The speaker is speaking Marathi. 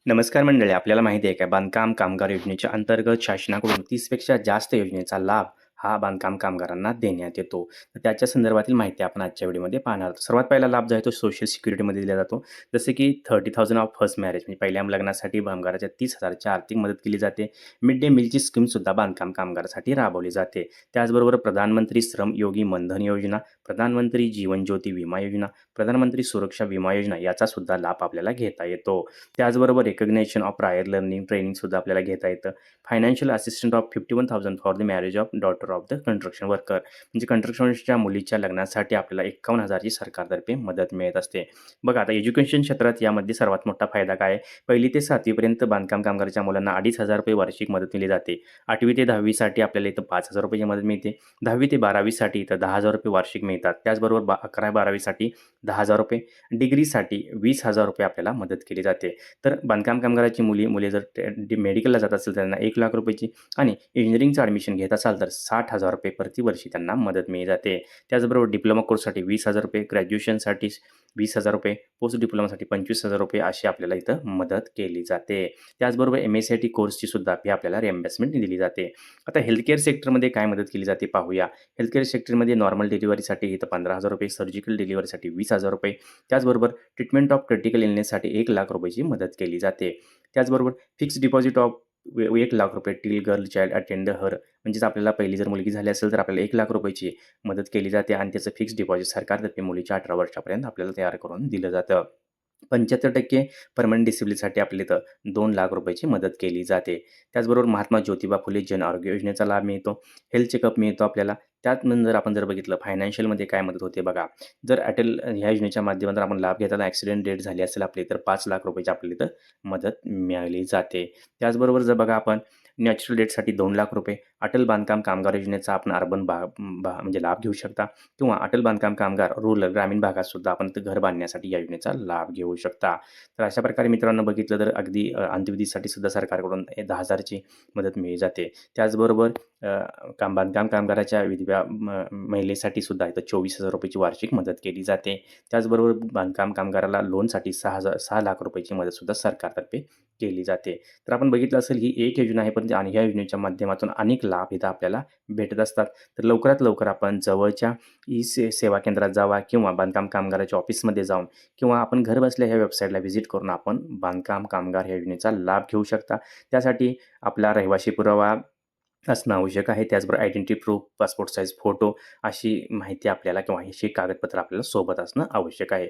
नमस्कार मंडळी. आपल्याला माहिती आहे का बांधकाम कामगार योजनेच्या अंतर्गत शासनाकडून 30 पेक्षा जास्त योजनेचा लाभ हा बांधकाम कामगारांना देण्यात येतो. तर त्याच्या संदर्भातील माहिती आपण आजच्या व्हिडिओमध्ये पाहणार आहोत. सर्वात पहिला लाभ जो आहे तो सोशल सिक्युरिटीमध्ये दिला जातो. जसे की 30,000 ऑफ फर्स्ट मॅरेज म्हणजे पहिल्या लग्नासाठी कामगाराच्या 30,000ची आर्थिक मदत केली जाते. मिड डे मीलची स्कीमसुद्धा बांधकाम कामगारासाठी राबवली जाते. त्याचबरोबर प्रधानमंत्री श्रम योगी मनधन योजना, प्रधानमंत्री जीवन ज्योती विमा योजना, प्रधानमंत्री सुरक्षा विमा योजना याचा सुद्धा लाभ आपल्याला घेता येतो. त्याचबरोबर रिकग्निशन ऑफ प्रायर लर्निंग ट्रेनिंगसुद्धा आपल्याला घेता येतं. Financial assistant of 51,000 for the marriage of daughter of the construction worker म्हणजे कंस्ट्रक्शनच्या मुलीच्या लग्नासाठी आपल्याला 51,000ची सरकारतर्फे मदत मिळत असते. बघा आता एज्युकेशन क्षेत्रात यामध्ये सर्वात मोठा फायदा काय आहे? 1ली ते 7वी बांधकाम कामगाराच्या मुलांना ₹2,500 वार्षिक मदत दिली जाते. 8वी ते 10वी साठी आपल्याला इथं ₹5,000 मदत मिळते. 10वी ते 12वी साठी इथं ₹10,000 वार्षिक मिळतात. त्याचबरोबर 11-12वी साठी ₹10,000, डिग्रीसाठी ₹20,000 आपल्याला मदत केली जाते. तर बांधकाम कामगाराची मुले जर मेडिकलला जात असेल तर त्यांना ₹1,00,000ची आणि इंजिनिअरिंगचं ॲडमिशन घेत असाल तर ₹60,000 प्रतिवर्षी त्यांना मदत मिळली जाते. त्याचबरोबर डिप्लोमा कोर्ससाठी ₹20,000, ग्रॅज्युएशनसाठी ₹20,000, पोस्ट डिप्लोमासाठी ₹25,000 अशी आपल्याला इथं मदत केली जाते. त्याचबरोबर MSIT कोर्सची सुद्धा फी आपल्याला रिएम्बर्समेंट दिली जाते. आता हेल्थकेअर सेक्टरमध्ये काय मदत केली जाते पाहूया. हेल्थकेअर सेक्टरमध्ये नॉर्मल डिलिव्हरीसाठी इथं ₹15,000, सर्जिकल डिलिव्हरीसाठी ₹20,000, त्याचबरोबर ट्रीटमेंट ऑफ क्रिटिकल इलनेससाठी ₹1,00,000ची मदत केली जाते. त्याचबरोबर fixed deposit of ₹1,00,000 till girl child attend her म्हणजेच आपल्याला पहिली जर मुलगी झाली असेल तर आपल्याला ₹1,00,000ची मदत केली जाते आणि त्याचं फिक्स्ड डिपॉझिट सरकारतर्फे मुलीच्या 18 वर्षापर्यंत आपल्याला तयार करून दिलं जातं. 75% पर्मनंट डिसेबिलिटीसाठी आपल्या इथं ₹2,00,000ची मदत केली जाते. त्याचबरोबर महात्मा ज्योतिबा फुले जन आरोग्य योजनेचा लाभ मिळतो. हेल्थ चेकअप मिळतो आपल्याला. त्यानंतर आपण जर बघितलं फायनान्शियलमध्ये काय मदत होते बघा. जर अटल ह्या योजनेच्या माध्यमातून आपण लाभ घेताना ॲक्सिडेंट डेथ झाली असेल आपली तर ₹5,00,000ची आपल्याला इथं मदत मिळाली जाते. त्याचबरोबर जर बघा आपण नॅचरल डेथसाठी ₹2,00,000 अटल बांधकाम कामगार योजनेचा आपण अर्बन म्हणजे लाभ घेऊ शकता किंवा अटल बांधकाम कामगार रूरल ग्रामीण भागात सुद्धा आपण इथं घर बांधण्यासाठी या योजनेचा लाभ घेऊ शकता. तर अशा प्रकारे मित्रांनो बघितलं तर अगदी अंत्यविधीसाठी सुद्धा सरकारकडून 10,000ची मदत मिळली जाते. त्याचबरोबर बांधकाम कामगाराच्या विधवा महिलेसाठी सुद्धा इथं ₹24,000ची वार्षिक मदत केली जाते. त्याचबरोबर बांधकाम कामगाराला लोनसाठी ₹6,00,000ची मदतसुद्धा सरकारतर्फे केली जाते. तर आपण बघितलं असेल ही एक योजना आहे, पण आणि ह्या योजनेच्या माध्यमातून अनेक लाभ इथं आपल्याला भेटत असतात. तर लवकरात लवकर आपण जवळच्या सेवा केंद्रात जावा किंवा बांधकाम कामगाराच्या ऑफिसमध्ये जाऊन किंवा आपण घर बसल्या ह्या वेबसाईटला व्हिजिट करून आपण बांधकाम कामगार ह्या योजनेचा लाभ घेऊ शकता. त्यासाठी आपला रहिवासी पुरावा असणं आवश्यक आहे. त्याचबरोबर identity proof, passport size photo अशी माहिती आपल्याला किंवा अशी कागदपत्र आपल्याला सोबत असणं आवश्यक आहे.